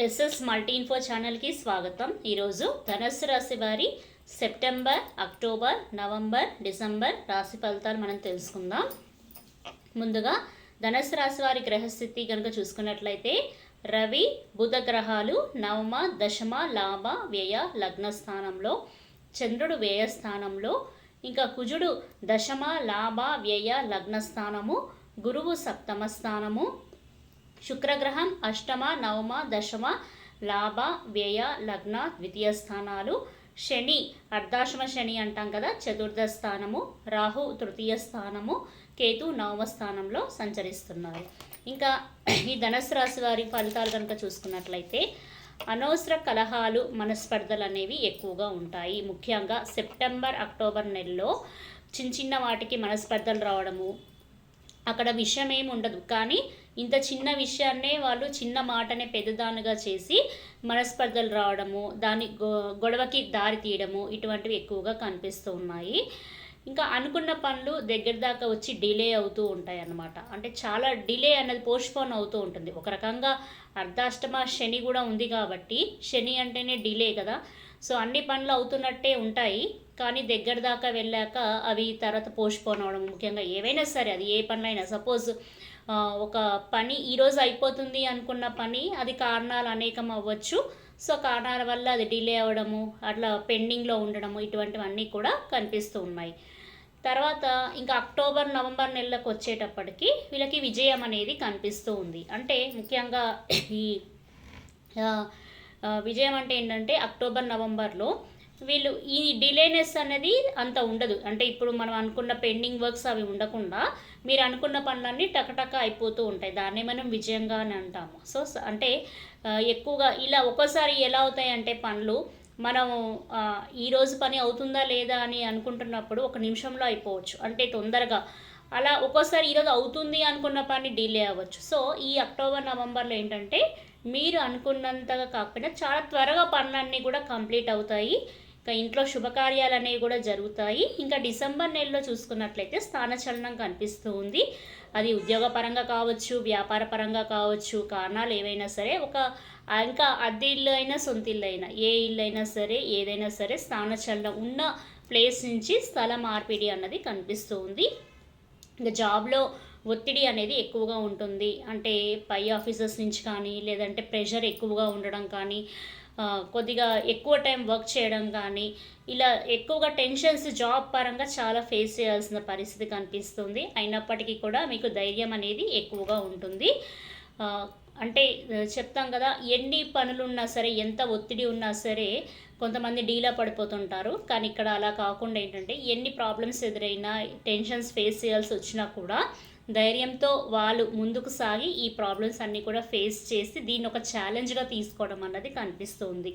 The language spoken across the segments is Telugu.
ఎస్ఎస్ మల్టీ ఇన్ఫో ఛానల్కి స్వాగతం. ఈరోజు ధనుస్సు రాశి వారి సెప్టెంబర్, అక్టోబర్, నవంబర్, డిసెంబర్ రాశి ఫలితాలు మనం తెలుసుకుందాం. ముందుగా ధనుస్సు రాశి వారి గ్రహస్థితి కనుక చూసుకున్నట్లయితే రవి, బుధ గ్రహాలు నవమ, దశమ, లాభ, వ్యయ, లగ్న స్థానంలో, చంద్రుడు వ్యయ స్థానంలో, ఇంకా కుజుడు దశమ, లాభ, వ్యయ, లగ్న స్థానము, గురువు సప్తమ స్థానము, శుక్రగ్రహం అష్టమ, నవమ, దశమ, లాభ, వ్యయ, లగ్న ద్వితీయ స్థానాలు, శని అర్ధాశ్రమ శని అంటాం కదా చతుర్థ స్థానము, రాహు తృతీయ స్థానము, కేతు నవమ స్థానంలో సంచరిస్తున్నారు. ఇంకా ఈ ధనుస్సు రాశి వారి ఫలితాలు కనుక చూసుకున్నట్లయితే అనవసర కలహాలు, మనస్పర్ధలు అనేవి ఎక్కువగా ఉంటాయి. ముఖ్యంగా సెప్టెంబర్, అక్టోబర్ నెలలో చిన్న వాటికి మనస్పర్ధలు రావడము, అక్కడ విషయం ఏమి ఉండదు కానీ ఇంత చిన్న విషయాన్నే వాళ్ళు చిన్న మాటనే పెద్దదానిగా చేసి మనస్పర్ధలు రావడము, దాని గొడవకి దారి తీయడము, ఇటువంటివి ఎక్కువగా కనిపిస్తూ ఉన్నాయి. ఇంకా అనుకున్న పనులు దగ్గర దాకా వచ్చి డిలే అవుతూ ఉంటాయి అన్నమాట. అంటే చాలా డిలే అనేది పోస్ట్పోన్ అవుతూ ఉంటుంది. ఒక రకంగా అర్ధాష్టమ శని కూడా ఉంది కాబట్టి శని అంటేనే డిలే కదా. సో అన్ని పనులు అవుతున్నట్టే ఉంటాయి కానీ దగ్గర దాకా వెళ్ళాక అవి తర్వాత పోస్ట్పోన్ అవ్వడం, ముఖ్యంగా ఏవైనా సరే అది ఏ పనులైనా సపోజ్ ఒక పని ఈరోజు అయిపోతుంది అనుకున్న పని అది కారణాలు అనేకం అవ్వచ్చు. సో కారణాల వల్ల అది డిలే అవ్వడము, అట్లా పెండింగ్లో ఉండడము, ఇటువంటివన్నీ కూడా కనిపిస్తూ ఉన్నాయి. తర్వాత ఇంకా అక్టోబర్, నవంబర్ నెలలకు వచ్చేటప్పటికి వీళ్ళకి విజయం అనేది కనిపిస్తూ ఉంది. అంటే ముఖ్యంగా ఈ విజయం అంటే ఏంటంటే అక్టోబర్, నవంబర్లో వీళ్ళు ఈ డిలేనెస్ అనేది అంత ఉండదు. అంటే ఇప్పుడు మనం అనుకున్న పెండింగ్ వర్క్స్ అవి ఉండకుండా మీరు అనుకున్న పనులన్నీ టకటక అయిపోతూ ఉంటాయి. దాన్నే మనం విజయంగా అని అంటాము. సో అంటే ఎక్కువగా ఇలా ఒక్కోసారి ఎలా అవుతాయి అంటే పనులు మనం ఈరోజు పని అవుతుందా లేదా అని అనుకుంటున్నప్పుడు ఒక నిమిషంలో అయిపోవచ్చు, అంటే తొందరగా. అలా ఒక్కోసారి ఈరోజు అవుతుంది అనుకున్న పని డిలే అవ్వచ్చు. సో ఈ అక్టోబర్, నవంబర్లో ఏంటంటే మీరు అనుకున్నంతగా కాకపోయినా చాలా త్వరగా పనులన్నీ కూడా కంప్లీట్ అవుతాయి. ఇంకా ఇంట్లో శుభకార్యాలు అనేవి కూడా జరుగుతాయి. ఇంకా డిసెంబర్ నెలలో చూసుకున్నట్లయితే స్థానచలనం కనిపిస్తూ ఉంది. అది ఉద్యోగపరంగా కావచ్చు, వ్యాపార పరంగా కావచ్చు, కారణాలు ఏవైనా సరే ఇంకా అద్దె ఇల్లు అయినా సొంత ఇల్లు అయినా ఏ ఇల్లు అయినా సరే ఏదైనా సరే స్థానచలనం ఉన్న ప్లేస్ నుంచి స్థల మార్పిడి అన్నది కనిపిస్తూ ఉంది. ఇంకా జాబ్లో ఒత్తిడి అనేది ఎక్కువగా ఉంటుంది. అంటే పై ఆఫీసర్స్ నుంచి కానీ లేదంటే ప్రెషర్ ఎక్కువగా ఉండడం కానీ, కొద్దిగా ఎక్కువ టైం వర్క్ చేయడం కానీ, ఇలా ఎక్కువగా టెన్షన్స్ జాబ్ పరంగా చాలా ఫేస్ చేయాల్సిన పరిస్థితి కనిపిస్తుంది. అయినప్పటికీ కూడా మీకు ధైర్యం అనేది ఎక్కువగా ఉంటుంది. అంటే చెప్తాం కదా, ఎన్ని పనులున్నా సరే ఎంత ఒత్తిడి ఉన్నా సరే కొంతమంది డీలా పడిపోతుంటారు. కానీ ఇక్కడ అలా కాకుండా ఏంటంటే ఎన్ని ప్రాబ్లమ్స్ ఎదురైనా, టెన్షన్స్ ఫేస్ చేయాల్సి వచ్చినా కూడా ధైర్యంతో వాళ్ళు ముందుకు సాగి ఈ ప్రాబ్లమ్స్ అన్నీ కూడా ఫేస్ చేసి దీన్ని ఒక ఛాలెంజ్గా తీసుకోవడం అన్నది కనిపిస్తుంది.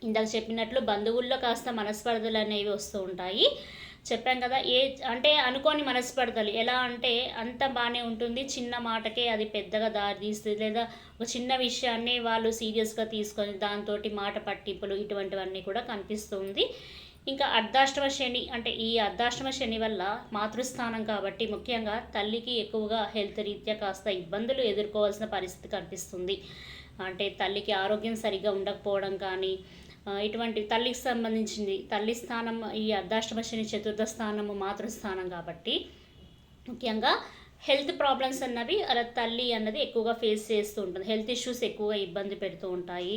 ఇందాక చెప్పినట్లు బంధువుల్లో కాస్త మనస్పర్ధలు అనేవి వస్తూ ఉంటాయి. చెప్పాం కదా, అంటే అనుకోని మనస్పర్ధలు ఎలా అంటే అంత బాగానే ఉంటుంది, చిన్న మాటకే అది పెద్దగా దారితీస్తుంది, లేదా ఒక చిన్న విషయాన్ని వాళ్ళు సీరియస్గా తీసుకొని దాంతో మాట పట్టింపులు, ఇటువంటివన్నీ కూడా కనిపిస్తుంది. ఇంకా అర్ధాష్టమ శని, అంటే ఈ అర్ధాష్టమ శని వల్ల మాతృస్థానం కాబట్టి ముఖ్యంగా తల్లికి ఎక్కువగా హెల్త్ రీత్యా కాస్త ఇబ్బందులు ఎదుర్కోవాల్సిన పరిస్థితి కనిపిస్తుంది. అంటే తల్లికి ఆరోగ్యం సరిగ్గా ఉండకపోవడం కానీ, ఇటువంటి తల్లికి సంబంధించింది తల్లి స్థానం ఈ అర్ధాష్టమ శని చతుర్థ స్థానము మాతృస్థానం కాబట్టి ముఖ్యంగా హెల్త్ ప్రాబ్లమ్స్ అన్నవి అలా తల్లి అన్నది ఎక్కువగా ఫేస్ చేస్తూ ఉంటుంది. హెల్త్ ఇష్యూస్ ఎక్కువగా ఇబ్బంది పెడుతూ ఉంటాయి.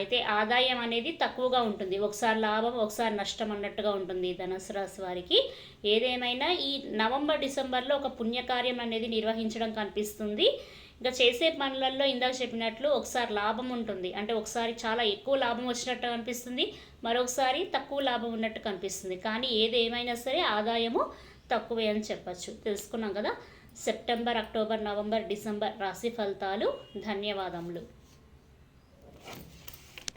అయితే ఆదాయం అనేది తక్కువగా ఉంటుంది, ఒకసారి లాభం ఒకసారి నష్టం అన్నట్టుగా ఉంటుంది ధనుసు రాశి వారికి. ఏదేమైనా ఈ నవంబర్, డిసెంబర్లో ఒక పుణ్యకార్యం అనేది నిర్వహించడం కనిపిస్తుంది. ఇంకా చేసే పనులలో ఇందాక చెప్పినట్లు ఒకసారి లాభం ఉంటుంది, అంటే ఒకసారి చాలా ఎక్కువ లాభం వచ్చినట్టు కనిపిస్తుంది, మరొకసారి తక్కువ లాభం ఉన్నట్టు కనిపిస్తుంది. కానీ ఏదేమైనా సరే ఆదాయము తక్కువే అని చెప్పచ్చు. తెలుసుకున్నాం కదా సెప్టెంబర్, అక్టోబర్, నవంబర్, డిసెంబర్ రాశి ఫలితాలు. ధన్యవాదములు.